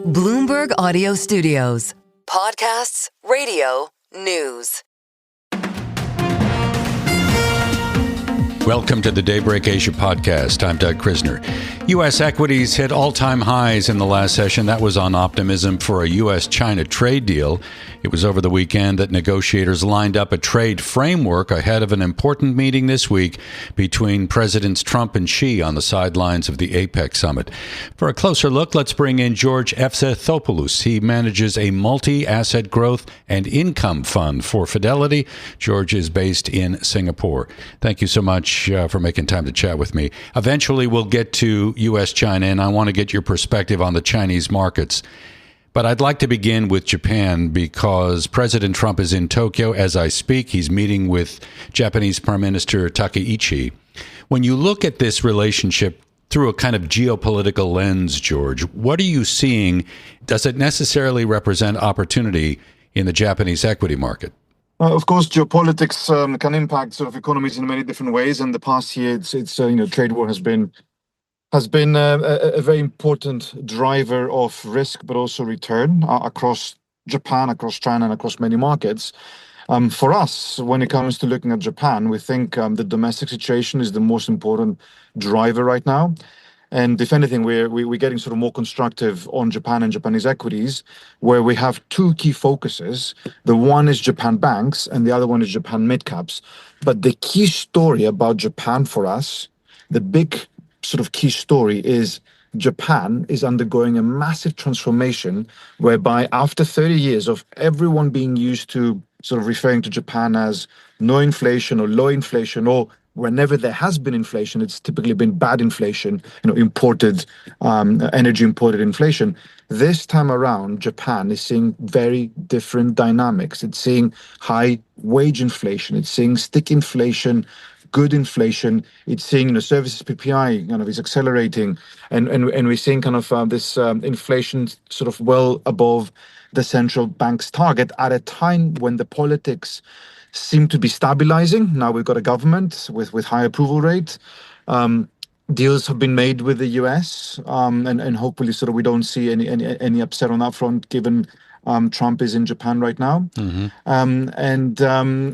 Bloomberg Audio Studios. Podcasts, radio, news. Welcome to the Daybreak Asia podcast. I'm Doug Krisner. U.S. equities hit all-time highs in the last session. That was on optimism for a U.S.-China trade deal. It was over the weekend that negotiators lined up a trade framework ahead of an important meeting this week between Presidents Trump and Xi on the sidelines of the APEC summit. For a closer look, let's bring in George Efstathopoulos. He manages a multi-asset growth and income fund for Fidelity. George is based in Singapore. Thank you so much for making time to chat with me. Eventually, we'll get to U.S.-China, and I want to get your perspective on the Chinese markets. But I'd like to begin with Japan because President Trump is in Tokyo as I speak. He's meeting with Japanese Prime Minister Takaichi. When you look at this relationship through a kind of geopolitical lens, George, what are you seeing? Does it necessarily represent opportunity in the Japanese equity market? Of course, geopolitics can impact sort of economies in many different ways. And the past year, it's trade war has been a very important driver of risk, but also return across Japan, across China, and across many markets. For us, when it comes to looking at Japan, we think the domestic situation is the most important driver right now. And if anything, we're getting sort of more constructive on Japan and Japanese equities, where we have two key focuses. The one is Japan banks, and the other one is Japan midcaps. But the key story about Japan for us, the big sort of key story is Japan is undergoing a massive transformation, whereby after 30 years of everyone being used to sort of referring to Japan as no inflation or low inflation, or whenever there has been inflation, it's typically been bad inflation, imported, energy imported inflation. This time around, Japan is seeing very different dynamics. It's seeing high wage inflation. It's seeing stick inflation, good inflation. It's seeing services PPI is accelerating, and we're seeing this inflation sort of well above the central bank's target at a time when the politics seem to be stabilizing. Now we've got a government with high approval rate. Deals have been made with the US, and hopefully sort of we don't see any upset on that front, given Trump is in Japan right now. Mm-hmm.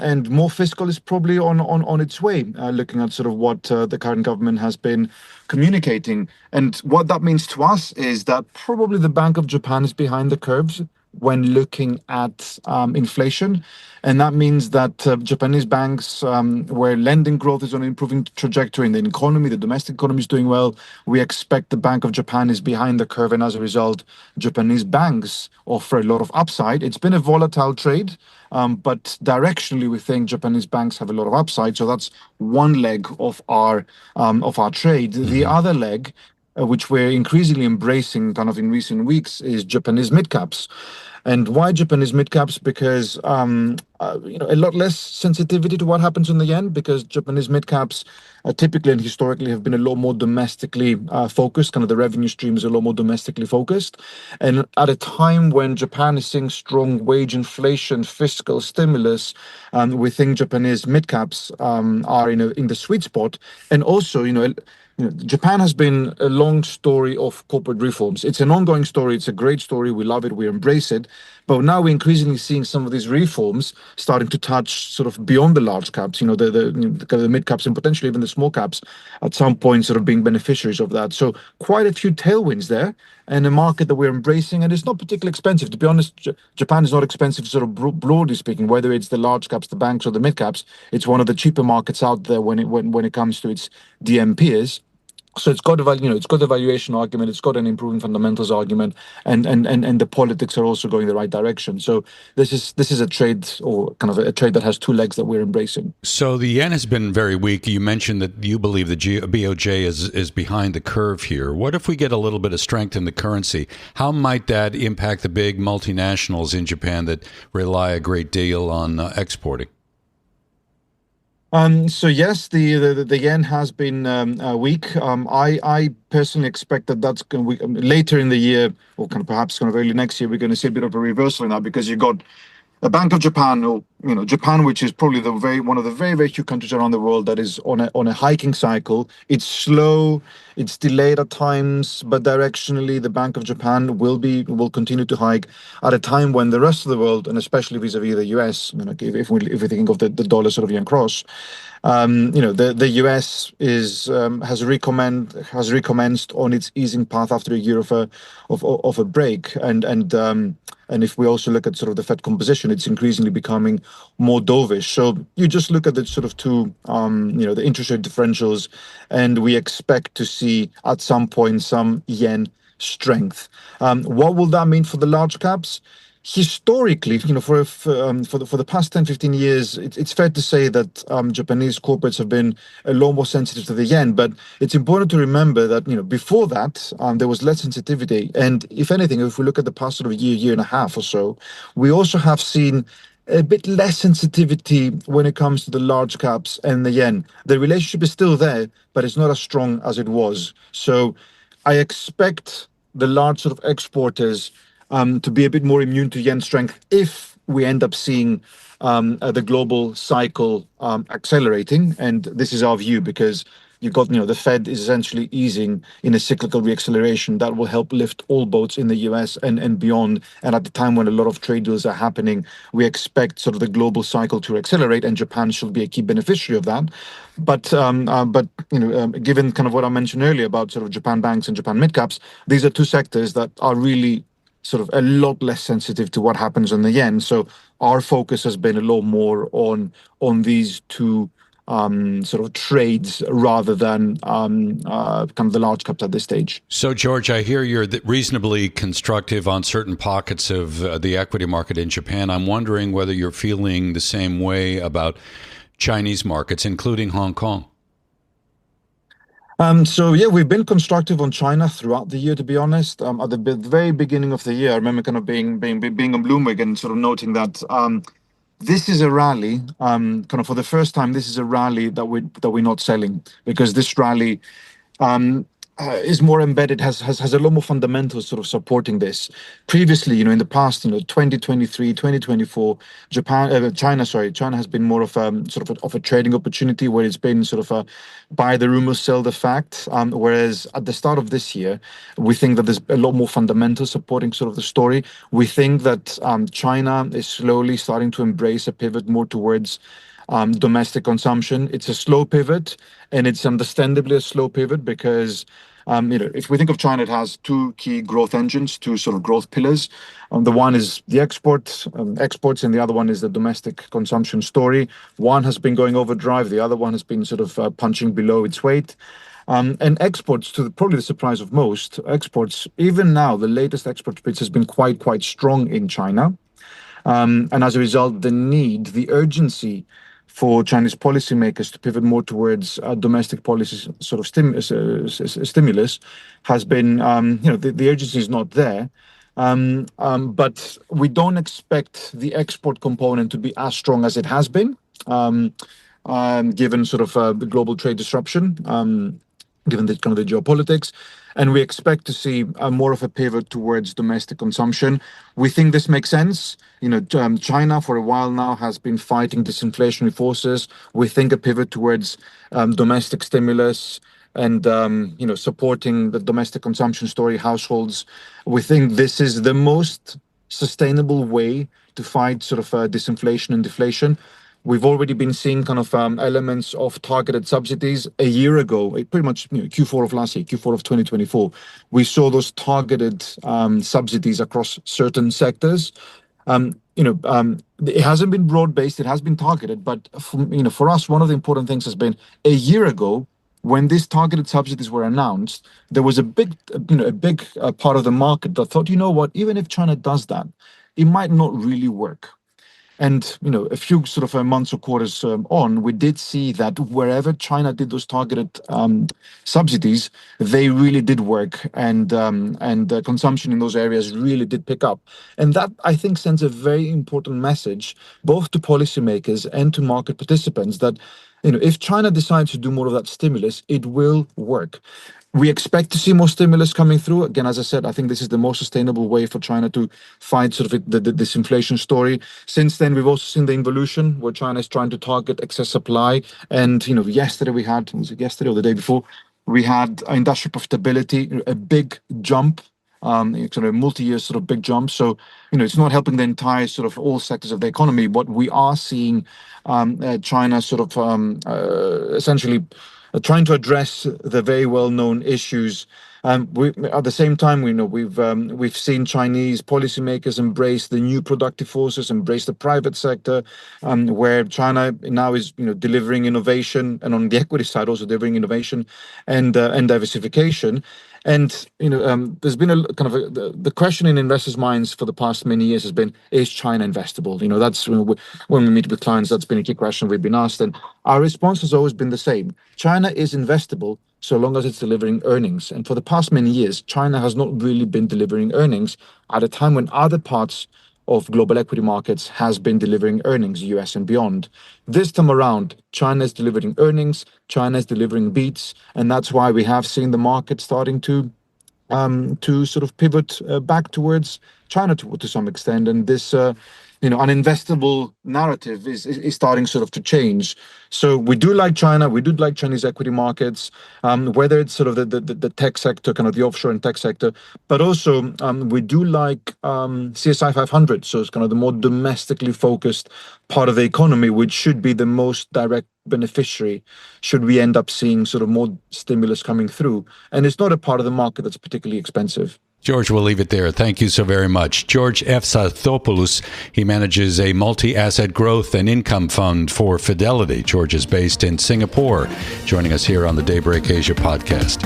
And more fiscal is probably on its way, looking at sort of what the current government has been communicating. And what that means to us is that probably the Bank of Japan is behind the curves when looking at inflation. And that means that Japanese banks, where lending growth is on an improving trajectory in the economy, the domestic economy is doing well, we expect the Bank of Japan is behind the curve. And as a result, Japanese banks offer a lot of upside. It's been a volatile trade, but directionally, we think Japanese banks have a lot of upside. So that's one leg of our trade. Mm-hmm. The other leg, which we're increasingly embracing kind of in recent weeks, is Japanese midcaps. And why Japanese midcaps? Because a lot less sensitivity to what happens in the yen, because Japanese midcaps typically and historically have been a lot more domestically focused. Kind of the revenue stream is a lot more domestically focused. And at a time when Japan is seeing strong wage inflation, fiscal stimulus, we think Japanese midcaps are in the sweet spot. And also, Japan has been a long story of corporate reforms. It's an ongoing story. It's a great story. We love it. We embrace it. But now we're increasingly seeing some of these reforms starting to touch sort of beyond the large caps, the mid caps and potentially even the small caps at some point sort of being beneficiaries of that. So quite a few tailwinds there, and a market that we're embracing. And it's not particularly expensive. To be honest, Japan is not expensive, sort of broadly speaking, whether it's the large caps, the banks, or the mid caps. It's one of the cheaper markets out there when it comes to its DM peers. So it's got it's got a valuation argument, it's got an improving fundamentals argument, and the politics are also going the right direction. So this is a trade, or kind of a trade that has two legs that we're embracing. So the yen has been very weak. You mentioned that you believe the BOJ is behind the curve here. What if we get a little bit of strength in the currency? How might that impact the big multinationals in Japan that rely a great deal on exporting? So yes, the yen has been weak. I personally expect that's going to later in the year, or perhaps early next year, we're going to see a bit of a reversal in that, because you've got the Bank of Japan, or Japan, which is probably one of the very, very few countries around the world that is on a hiking cycle. It's slow, it's delayed at times, but directionally, the Bank of Japan will continue to hike at a time when the rest of the world, and especially vis-a-vis the US, if we think of the dollar sort of yen cross, the US has recommenced on its easing path after a year of a break, and if we also look at sort of the Fed composition, it's increasingly becoming more dovish. So you just look at the sort of the interest rate differentials, and we expect to see at some point some yen strength. What will that mean for the large caps? Historically, for the past 10, 15 years, it's fair to say that Japanese corporates have been a lot more sensitive to the yen. But it's important to remember that before that there was less sensitivity. And if anything, if we look at the past sort of year and a half or so, we also have seen a bit less sensitivity when it comes to the large caps and the yen. The relationship is still there, but it's not as strong as it was. So I expect the large sort of exporters to be a bit more immune to yen strength if we end up seeing the global cycle accelerating. And this is our view, because you've got, the Fed is essentially easing in a cyclical reacceleration that will help lift all boats in the US and beyond. And at the time when a lot of trade deals are happening, we expect sort of the global cycle to accelerate, and Japan should be a key beneficiary of that. But given kind of what I mentioned earlier about sort of Japan banks and Japan midcaps, these are two sectors that are really sort of a lot less sensitive to what happens on the yen. So our focus has been a lot more on these two sort of trades rather than kind of the large caps at this stage. So, George, I hear you're reasonably constructive on certain pockets of the equity market in Japan. I'm wondering whether you're feeling the same way about Chinese markets, including Hong Kong. We've been constructive on China throughout the year, to be honest. At the very beginning of the year, I remember kind of being on Bloomberg and sort of noting that this is a rally. Kind of for the first time, this is a rally that we're not selling, because this rally is more embedded, has a lot more fundamentals sort of supporting this. Previously, in the past, 2023, 2024, China has been more of a trading opportunity, where it's been sort of a buy the rumor, sell the fact. Whereas at the start of this year, we think that there's a lot more fundamentals supporting sort of the story. We think that China is slowly starting to embrace a pivot more towards domestic consumption. It's a slow pivot, and it's understandably a slow pivot because if we think of China, it has two key growth engines, two sort of growth pillars. The one is the exports, and the other one is the domestic consumption story. One has been going overdrive, the other one has been sort of punching below its weight. And exports, to probably the surprise of most, exports, even now, the latest export pace has been quite strong in China. And as a result, the urgency for Chinese policymakers to pivot more towards domestic policies, sort of stimulus, has been, the urgency is not there. But we don't expect the export component to be as strong as it has been, given sort of the global trade disruption, given the kind of the geopolitics. And we expect to see more of a pivot towards domestic consumption. We think this makes sense. China for a while now has been fighting disinflationary forces. We think a pivot towards domestic stimulus and supporting the domestic consumption story, households. We think this is the most sustainable way to fight sort of disinflation and deflation. We've already been seeing kind of elements of targeted subsidies. A year ago, pretty much Q4 of last year, Q4 of 2024, we saw those targeted subsidies across certain sectors. It hasn't been broad-based, it has been targeted, but for us, one of the important things has been a year ago, when these targeted subsidies were announced, there was a big part of the market that thought, even if China does that, it might not really work. And, a few sort of months or quarters on, we did see that wherever China did those targeted subsidies, they really did work, and consumption in those areas really did pick up. And that, I think, sends a very important message, both to policymakers and to market participants, that if China decides to do more of that stimulus, it will work. We expect to see more stimulus coming through. Again, as I said, I think this is the most sustainable way for China to fight sort of this inflation story. Since then, we've also seen the involution where China is trying to target excess supply. And, yesterday was it yesterday or the day before? We had industrial profitability, a big jump, sort of multi-year sort of big jump. So, it's not helping the entire sort of all sectors of the economy, but we are seeing China sort of essentially trying to address the very well-known issues. At the same time, we know we've seen Chinese policymakers embrace the new productive forces, embrace the private sector, where China now is delivering innovation, and on the equity side also delivering innovation and diversification. And there's been a kind of the question in investors' minds for the past many years has been: is China investable? That's when we meet with clients, that's been a key question we've been asked, and our response has always been the same: China is investable so long as it's delivering earnings. And for the past many years, China has not really been delivering earnings at a time when other parts of global equity markets has been delivering earnings, US and beyond. This time around, China is delivering earnings, China is delivering beats, and that's why we have seen the market starting to sort of pivot back towards China to some extent, and this uninvestable narrative is starting sort of to change. So we do like China, we do like Chinese equity markets, whether it's sort of the tech sector, kind of the offshore and tech sector, but also we do like CSI 500, so it's kind of the more domestically focused part of the economy, which should be the most direct beneficiary should we end up seeing sort of more stimulus coming through. And it's not a part of the market that's particularly expensive. George, we'll leave it there. Thank you so very much. George Efstathopoulos, he manages a multi-asset growth and income fund for Fidelity. George is based in Singapore, joining us here on the Daybreak Asia podcast.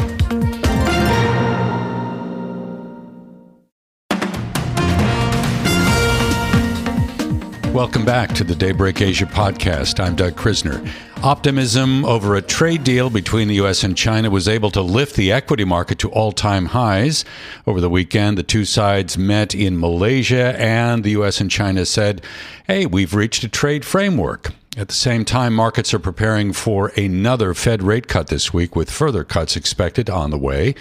Welcome back to the Daybreak Asia podcast. I'm Doug Krisner. Optimism over a trade deal between the U.S. and China was able to lift the equity market to all-time highs. Over the weekend, the two sides met in Malaysia, and the U.S. and China said, hey, we've reached a trade framework. At the same time, markets are preparing for another Fed rate cut this week, with further cuts expected on the way.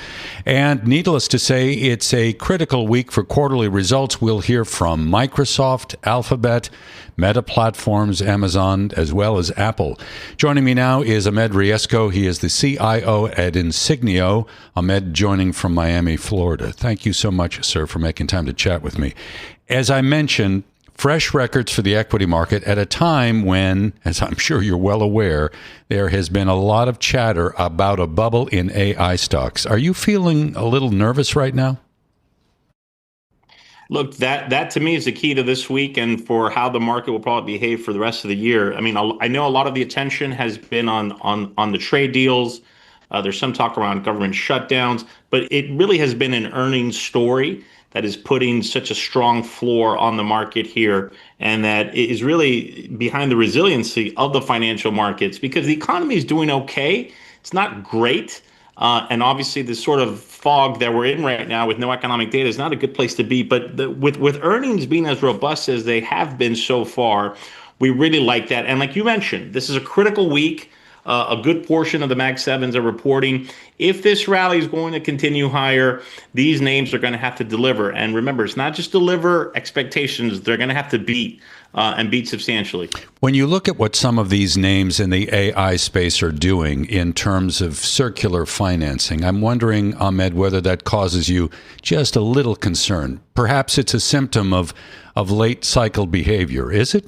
And needless to say, it's a critical week for quarterly results. We'll hear from Microsoft, Alphabet, Meta Platforms, Amazon, as well as Apple. Joining me now is Ahmed Riesgo. He is the CIO at Insigneo. Ahmed joining from Miami, Florida. Thank you so much, sir, for making time to chat with me. As I mentioned, fresh records for the equity market at a time when, as I'm sure you're well aware, there has been a lot of chatter about a bubble in AI stocks. Are you feeling a little nervous right now? Look, that to me is the key to this week and for how the market will probably behave for the rest of the year. I mean, I know a lot of the attention has been on the trade deals. There's some talk around government shutdowns, but it really has been an earnings story that is putting such a strong floor on the market here, and that is really behind the resiliency of the financial markets, because the economy is doing okay. It's not great. And obviously, this sort of fog that we're in right now with no economic data is not a good place to be. But with earnings being as robust as they have been so far, we really like that. And like you mentioned, this is a critical week. A good portion of the Mag 7s are reporting. If this rally is going to continue higher, these names are going to have to deliver. And remember, it's not just deliver expectations. They're going to have to beat and beat substantially. When you look at what some of these names in the AI space are doing in terms of circular financing, I'm wondering, Ahmed, whether that causes you just a little concern. Perhaps it's a symptom of late cycle behavior. Is it?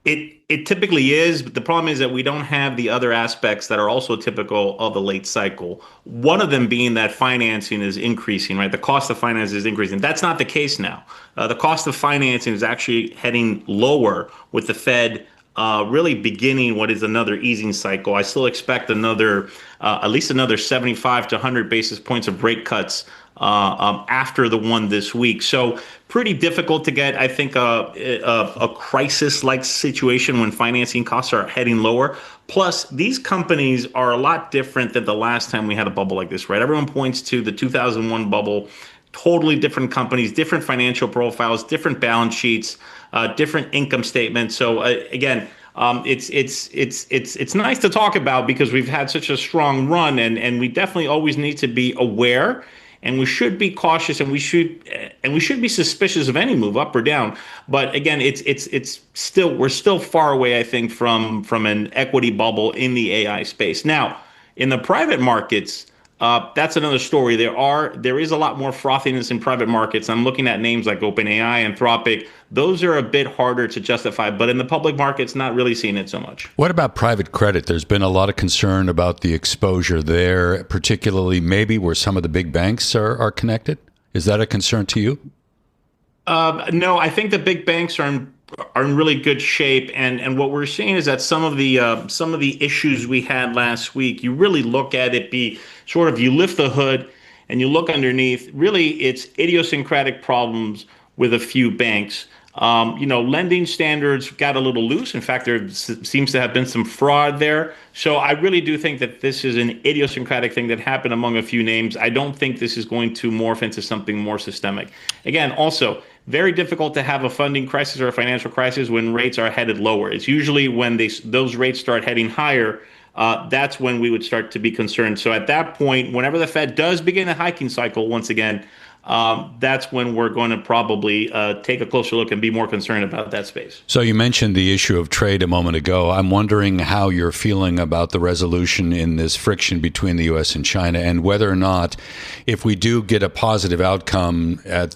It typically is, but the problem is that we don't have the other aspects that are also typical of the late cycle. One of them being that financing is increasing, right? The cost of finance is increasing. That's not the case now. The cost of financing is actually heading lower with the Fed really beginning what is another easing cycle. I still expect at least another 75 to 100 basis points of rate cuts after the one this week. So pretty difficult to get, I think, a crisis-like situation when financing costs are heading lower. Plus, these companies are a lot different than the last time we had a bubble like this, right? Everyone points to the 2001 bubble. Totally different companies, different financial profiles, different balance sheets, different income statements. So again, It's nice to talk about because we've had such a strong run, and we definitely always need to be aware, and we should be cautious, and we should be suspicious of any move up or down. But again, it's still we're still far away, I think, from an equity bubble in the AI space. Now, in the private markets, that's another story. There is a lot more frothiness in private markets. I'm looking at names like OpenAI, Anthropic. Those are a bit harder to justify, but in the public markets, not really seeing it so much. What about private credit? There's been a lot of concern about the exposure there, particularly maybe where some of the big banks are connected. Is that a concern to you? No, I think the big banks are in really good shape, and what we're seeing is that some of the issues we had last week, you really look at it, be sort of, you lift the hood and you look underneath. Really, it's idiosyncratic problems with a few banks. Lending standards got a little loose. In fact, there seems to have been some fraud there. So I really do think that this is an idiosyncratic thing that happened among a few names. I don't think this is going to morph into something more systemic. Again, also, very difficult to have a funding crisis or a financial crisis when rates are headed lower. It's usually when those rates start heading higher, that's when we would start to be concerned. So at that point, whenever the Fed does begin a hiking cycle once again, that's when we're going to probably take a closer look and be more concerned about that space. So you mentioned the issue of trade a moment ago. I'm wondering how you're feeling about the resolution in this friction between the U.S. and China, and whether or not, if we do get a positive outcome on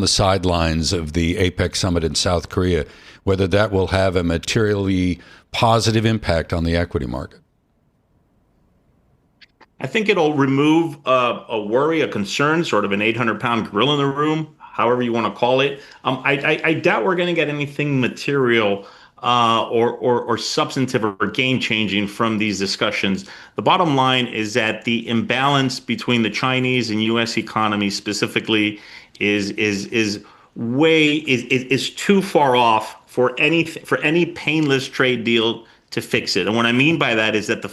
the sidelines of the APEC summit in South Korea, whether that will have a materially positive impact on the equity market. I think it'll remove a worry, a concern, sort of an 800-pound gorilla in the room, however you want to call it. I doubt we're going to get anything material or substantive or game-changing from these discussions. The bottom line is that the imbalance between the Chinese and U.S. economy specifically is too far off for any painless trade deal to fix it. And what I mean by that is that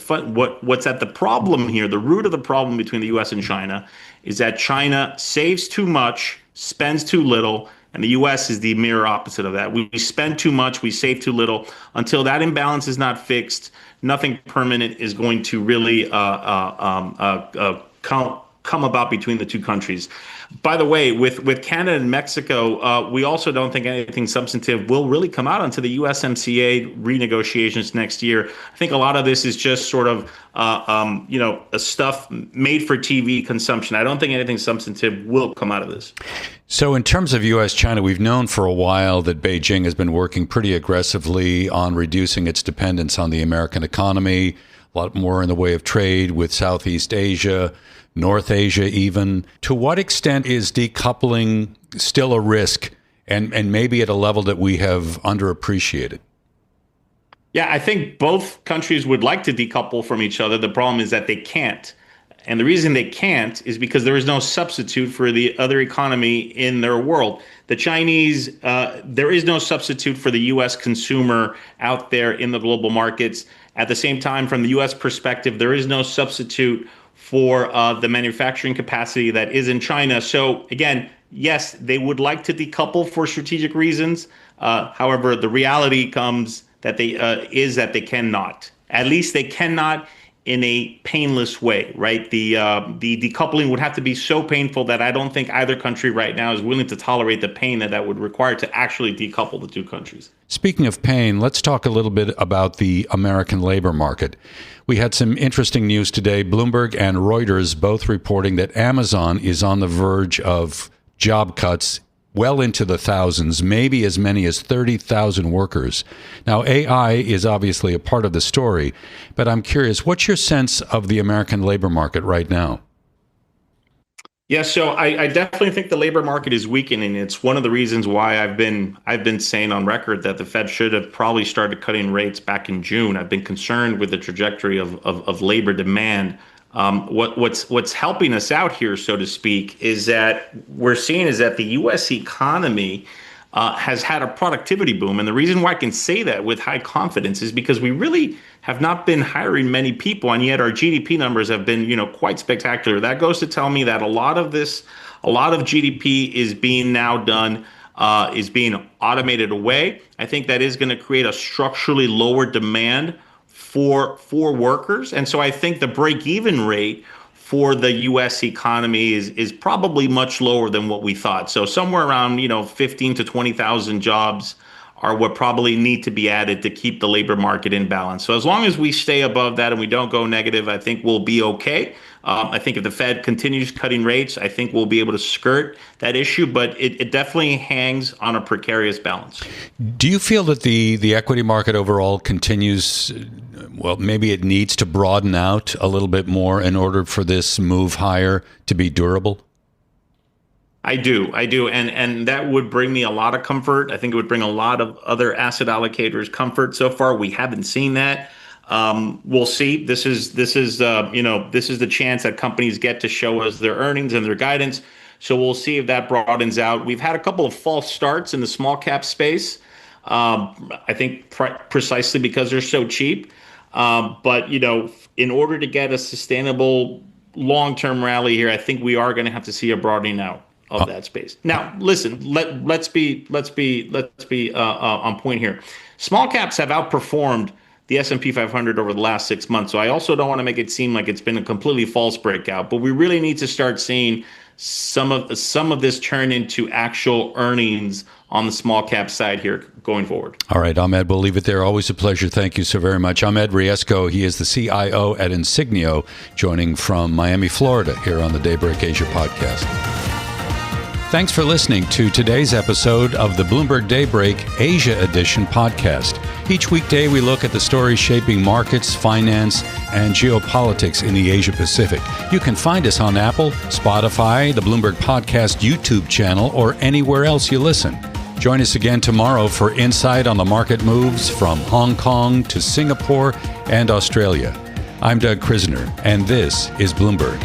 what's at the problem here, the root of the problem between the U.S. and China, is that China saves too much, spends too little, and the U.S. is the mirror opposite of that. We spend too much, we save too little. Until that imbalance is not fixed, nothing permanent is going to really come about between the two countries. By the way, with Canada and Mexico, we also don't think anything substantive will really come out until the USMCA renegotiations next year. I think a lot of this is just sort of, a stuff made for TV consumption. I don't think anything substantive will come out of this. So in terms of U.S.-China, we've known for a while that Beijing has been working pretty aggressively on reducing its dependence on the American economy, a lot more in the way of trade with Southeast Asia, North Asia even. To what extent is decoupling still a risk and maybe at a level that we have underappreciated? Yeah, I think both countries would like to decouple from each other. The problem is that they can't. And the reason they can't is because there is no substitute for the other economy in their world. The Chinese, there is no substitute for the U.S. consumer out there in the global markets. At the same time, from the U.S. perspective, there is no substitute for the manufacturing capacity that is in China. So again, yes, they would like to decouple for strategic reasons. However, the reality comes that they cannot. At least they cannot in a painless way, right? The decoupling would have to be so painful that I don't think either country right now is willing to tolerate the pain that would require to actually decouple the two countries. Speaking of pain, let's talk a little bit about the American labor market. We had some interesting news today. Bloomberg and Reuters both reporting that Amazon is on the verge of job cuts well into the thousands, maybe as many as 30,000 workers. Now, AI is obviously a part of the story, but I'm curious, what's your sense of the American labor market right now? Yeah, so I definitely think the labor market is weakening. It's one of the reasons why I've been saying on record that the Fed should have probably started cutting rates back in June. I've been concerned with the trajectory of labor demand. What's helping us out here, so to speak, is that we're seeing is that the U.S. economy has had a productivity boom. And the reason why I can say that with high confidence is because we really have not been hiring many people, and yet our GDP numbers have been, quite spectacular. That goes to tell me that a lot of GDP is being now done is being automated away. I think that is going to create a structurally lower demand for workers. And so I think the break-even rate for the U.S. economy is probably much lower than what we thought. So somewhere around 15 to 20,000 jobs are what probably need to be added to keep the labor market in balance. So as long as we stay above that and we don't go negative, I think we'll be okay. I think if the Fed continues cutting rates, I think we'll be able to skirt that issue, but it definitely hangs on a precarious balance. Do you feel that the equity market overall continues, well, maybe it needs to broaden out a little bit more in order for this move higher to be durable? I do. And that would bring me a lot of comfort. I think it would bring a lot of other asset allocators comfort. So far, we haven't seen that. We'll see. This is the chance that companies get to show us their earnings and their guidance. So we'll see if that broadens out. We've had a couple of false starts in the small cap space. I think precisely because they're so cheap. But in order to get a sustainable long-term rally here, I think we are going to have to see a broadening out of that space. Now, listen, let's be on point here. Small caps have outperformed the S&P 500 over the last 6 months. So I also don't want to make it seem like it's been a completely false breakout, but we really need to start seeing some of this turn into actual earnings on the small cap side here going forward. All right, Ahmed, we'll leave it there. Always a pleasure. Thank you so very much. Ahmed Riesgo, he is the CIO at Insigneo, joining from Miami, Florida, here on the Daybreak Asia podcast. Thanks for listening to today's episode of the Bloomberg Daybreak Asia Edition podcast. Each weekday, we look at the stories shaping markets, finance, and geopolitics in the Asia Pacific. You can find us on Apple, Spotify, the Bloomberg Podcast YouTube channel, or anywhere else you listen. Join us again tomorrow for insight on the market moves from Hong Kong to Singapore and Australia. I'm Doug Krisner, and this is Bloomberg.